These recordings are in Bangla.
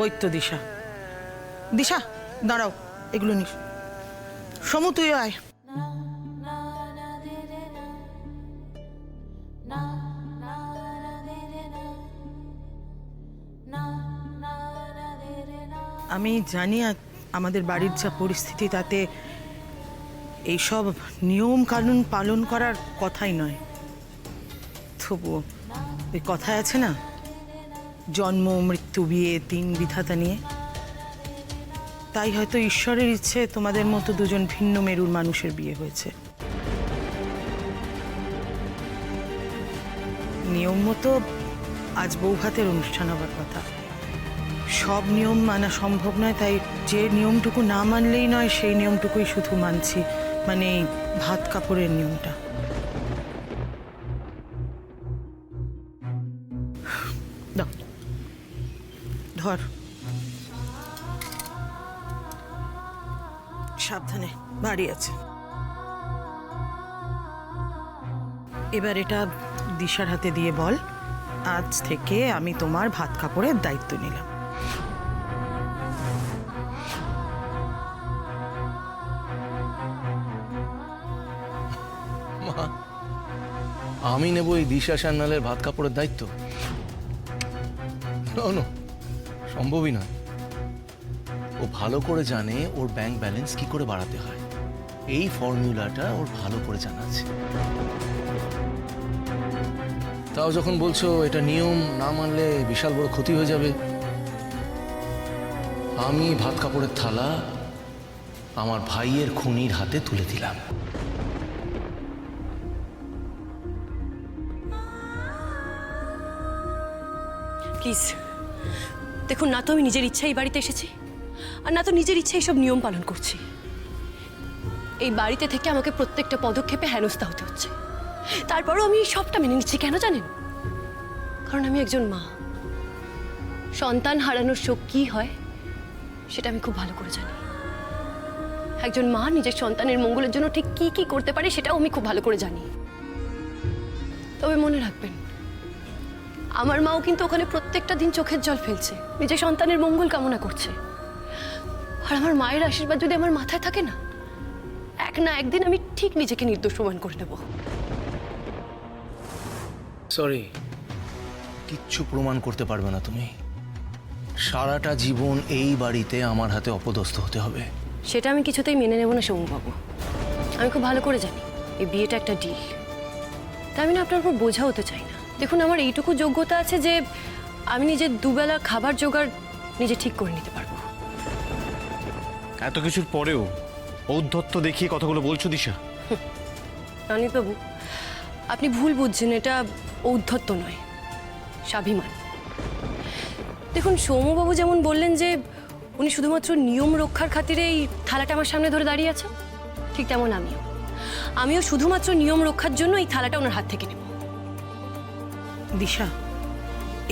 ওই তো দিশা, দিশা দাঁড়াও, এগুলো নিস। সমু তুই আয়। আমি জানি আমাদের বাড়ির যা পরিস্থিতি, তাতে এইসব নিয়ম কানুন পালন করার কথাই নয়। তবুও ওই কথায় আছে না, জন্ম মৃত্যু বিয়ে তিন বিধাতা নিয়ে, তাই হয়তো ঈশ্বরের ইচ্ছে তোমাদের মতো দুজন ভিন্ন মেরুর মানুষের বিয়ে হয়েছে। নিয়ম মতো আজ বৌভাতের অনুষ্ঠান হবার কথা। সব নিয়ম মানা সম্ভব নয়, তাই যে নিয়মটুকু না মানলেই নয় সেই নিয়মটুকুই শুধু মানছি, মানে ভাত কাপড়ের নিয়মটা। দাও, ধর, সাবধানে, ভারী আছে। এবার এটা দিশার হাতে দিয়ে বল, আজ থেকে আমি তোমার ভাত কাপড়ের দায়িত্ব নিলাম। আমি নেব এই দিশা সান্যালের ভাত কাপড়ের দায়িত্ব? না, সম্ভবই নয়। ও ভালো করে জানে ওর ব্যাংক ব্যালেন্স কি করে বাড়াতে হয়। এই ফর্মুলাটা ওর ভালো করে জানা আছে। তাও যখন বলছো এটা নিয়ম, না মানলে বিশাল বড় ক্ষতি হয়ে যাবে, আমি ভাত কাপড়ের থালা আমার ভাইয়ের খুনির হাতে তুলে দিলাম। প্লিজ দেখুন, না তো আমি নিজের ইচ্ছায় এই বাড়িতে এসেছি, আর না তো নিজের ইচ্ছায় সব নিয়ম পালন করছি। এই বাড়িতে থেকে আমাকে প্রত্যেকটা পদক্ষেপে হেনস্থা হতে হচ্ছে, তারপরও আমি সবটা মেনে নিচ্ছি। কেন জানেন? কারণ আমি একজন মা। সন্তান হারানোর শোক কি হয় সেটা আমি খুব ভালো করে জানি। একজন মা নিজের সন্তানের মঙ্গলের জন্য ঠিক কি কি করতে পারে সেটাও আমি খুব ভালো করে জানি। তবে মনে রাখবেন, আমার মাও কিন্তু ওখানে প্রত্যেকটা দিন চোখের জল ফেলছে, নিজের সন্তানের মঙ্গল কামনা করছে। আর আমার মায়ের আশীর্বাদ যদি আমার মাথায় থাকে না, এক না একদিন আমি ঠিক নিজেকে নির্দোষ প্রমাণ করে নেব। সরি, কিচ্ছু প্রমাণ করতে পারবে না তুমি। সারাটা জীবন এই বাড়িতে আমার হাতে অপদস্থ হতে হবে। সেটা আমি কিছুতেই মেনে নেব না সৌম্যবাবু। আমি খুব ভালো করে জানি এই বিয়েটা একটা ডিল, তাই আমি না আপনার উপর বোঝা হতে চাই না। দেখুন, আমার এইটুকু যোগ্যতা আছে যে আমি নিজের দুবেলা খাবার জোগাড় নিজে ঠিক করে নিতে পারবো। এত কিছুর পরেও ঔদ্ধত্য দেখিয়ে কথাগুলো বলছো দিশা? অনিতবাবু, আপনি ভুল বুঝছেন, এটা ঔদ্ধত্য নয়, স্বাভিমান। দেখুন, সৌম্যবাবু যেমন বললেন যে উনি শুধুমাত্র নিয়ম রক্ষার খাতিরে এই থালাটা আমার সামনে ধরে দাঁড়িয়ে আছেন, ঠিক তেমন আমিও শুধুমাত্র নিয়ম রক্ষার জন্য এই থালাটা ওনার হাত থেকে নেব। দিশা,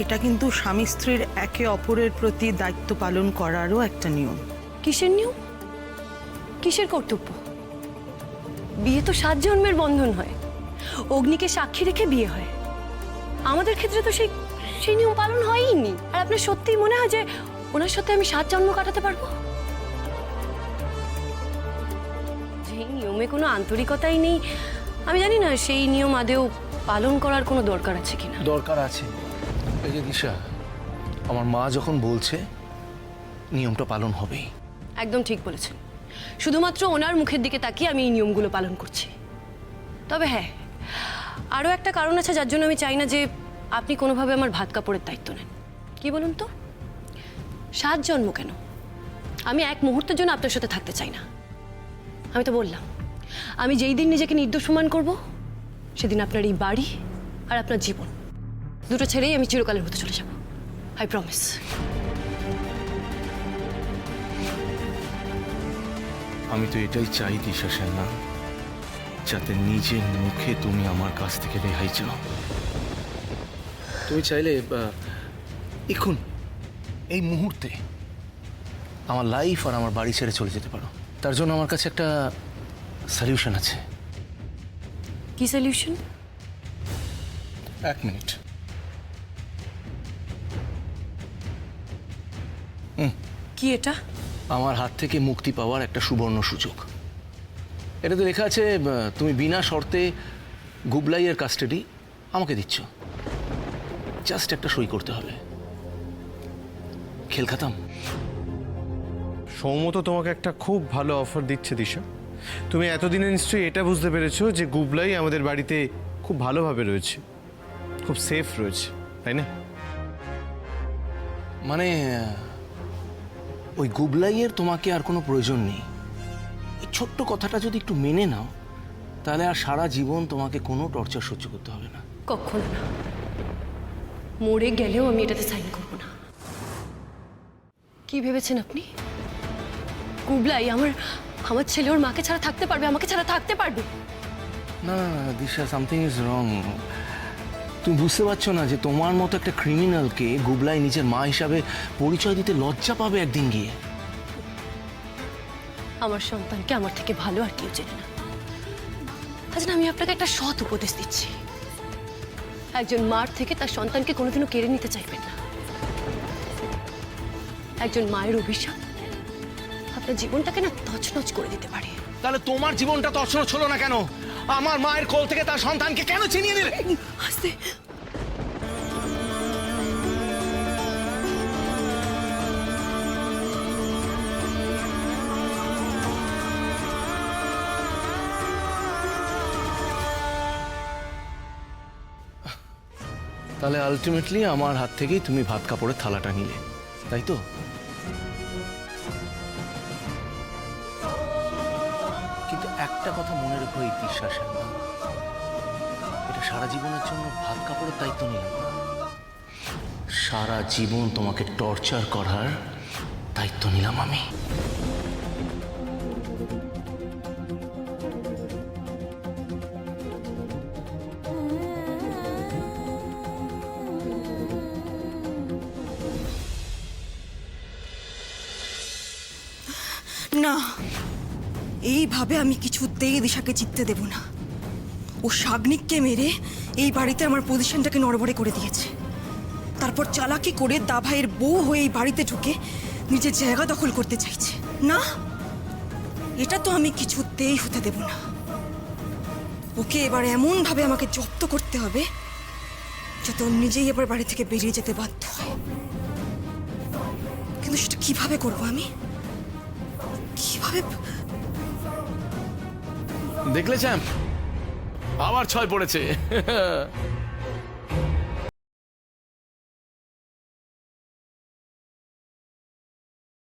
এটা কিন্তু স্বামী স্ত্রীর একে অপরের প্রতি দায়িত্ব পালন করারও একটা নিয়ম। কিসের নিয়ম? কিসের কর্তব্য? বিয়ে তো 7 জন্মের বন্ধন হয়, অগ্নিকে সাক্ষী রেখে বিয়ে হয়। আমাদের ক্ষেত্রে তো সেই নিয়ম পালন হয়ইনি। আর আপনার সত্যিই মনে হয় যে ওনার সাথে আমি 7 জন্ম কাটাতে পারবো? যেই নিয়মে কোনো আন্তরিকতাই নেই, আমি জানি না সেই নিয়ম আদেও পালন করার কোনো দরকার আছে কিনা। দরকার আছে। এই যে দিশা, আমার মা যখন বলছে নিয়মটা পালন হবেই। একদম ঠিক বলেছেন। শুধুমাত্র ওনার মুখের দিকে তাকিয়ে আমি এই নিয়মগুলো পালন করছি। তবে হ্যাঁ, আরও একটা কারণ আছে যার জন্য আমি চাই না যে আপনি কোনোভাবে আমার ভাত কাপড়ের দায়িত্ব নেন। কি বলুন তো? 7 জন্ম কেন, আমি এক মুহূর্তের জন্য আপনার সাথে থাকতে চাই না। আমি তো বললাম, আমি যেই দিন নিজেকে নির্দোষ প্রমাণ করব, সেদিন আপনার এই বাড়ি আর আপনার জীবন দুটো ছেড়েই আমি চিরকালের হতে চলে যাব। I promise. আমি তো এটাই চাই দিশা সেনা, যাতে নিজের মুখে তুমি আমার কাছ থেকে রেহাই চাও। তুমি চাইলে এখন এই মুহূর্তে আমার লাইফ আর আমার বাড়ি ছেড়ে চলে যেতে পারো। তার জন্য আমার কাছে একটা সলিউশন আছে। কি সলিউশন? 1 মিনিট। কি এটা? আমার হাত থেকে মুক্তি পাওয়ার একটা সুবর্ণ সুযোগ। এটাতে লেখা আছে তুমি বিনা শর্তে গুবলাইয়ের কাস্টাডি আমাকে দিচ্ছ। জাস্ট একটা সই করতে হবে, খেল খাতাম। সৌমত তোমাকে একটা খুব ভালো অফার দিচ্ছে দিশা। তুমি এতদিনে নিশ্চয়ই এটা বুঝতে পেরেছো যে গুবলাই আমাদের বাড়িতে খুব ভালোভাবে রয়েছে, খুব সেফ রয়েছে, তাই না? মানে ওই গুবলাইয়ের তোমাকে আর কোনো প্রয়োজন নেই। এই ছোট্ট কথাটা যদি একটু মেনে নাও, তাহলে আর সারা জীবন তোমাকে কোনো টর্চার সহ্য করতে হবে না। কখনো না, মরে গেলেও আমি এটাতে সাইন করব না। কি ভেবেছেন আপনি? গুবলাই আমার ছেলে ওর মাকে ছাড়া থাকতে পারবে, আমাকে ছাড়া থাকতে পারবে? না না না দিশা, সামথিং ইজ রং। তুমি বুঝতে পারছো না যে তোমার মতো একটা ক্রিমিনালকে গুবলাই নিজের মা হিসাবে পরিচয় দিতে লজ্জা পাবে একদিন গিয়ে। আমার সন্তানকে আমার থেকে ভালো আর কেউ চেনে না। আজ না, আমি আপনাকে একটা সৎ উপদেশ দিচ্ছি। একজন মার থেকে তার সন্তানকে কোনোদিনও কেড়ে নিতে চাইবেন না। একজন মায়ের অভিশাপ আপনার জীবনটাকে না তছনছ করে দিতে পারে। তাহলে তোমার জীবনটা তছনছ হলো না কেন? আমার মায়ের কোল থেকে তার সন্তানকে কেন ছিনিয়ে নিলে? আস্তে। তাহলে আলটিমেটলি আমার হাত থেকেই তুমি ভাত কাপড়ের থালাটা নিলে, তাই তো? কিন্তু একটা কথা মনে রেখো এই বিশ্বাসের না, এটা সারা জীবনের জন্য ভাত কাপড়ের দায়িত্ব নিলাম না, সারা জীবন তোমাকে টর্চার করার দায়িত্ব নিলাম আমি। না, এইভাবে আমি কিছুতেই দিশাকে জিততে দেব না। ও শাগনিককে মেরে এই বাড়িতে আমার পজিশনটাকে নড়বড়ে করে দিয়েছে। তারপর চালাকি করে দাভাইয়ের বউ হয়ে এই বাড়িতে ঢুকে নিজের জায়গা দখল করতে চাইছে। না, এটা তো আমি কিছুতেই হতে দেব না। ওকে এবার এমনভাবে আমাকে জব্দ করতে হবে যাতে ও নিজেই এবার বাড়ি থেকে বেরিয়ে যেতে বাধ্য হয়। কিন্তু সেটা কিভাবে করবো আমি? কিভাবে? দেখলে চ্যাম্প, আবার 6 পড়েছে।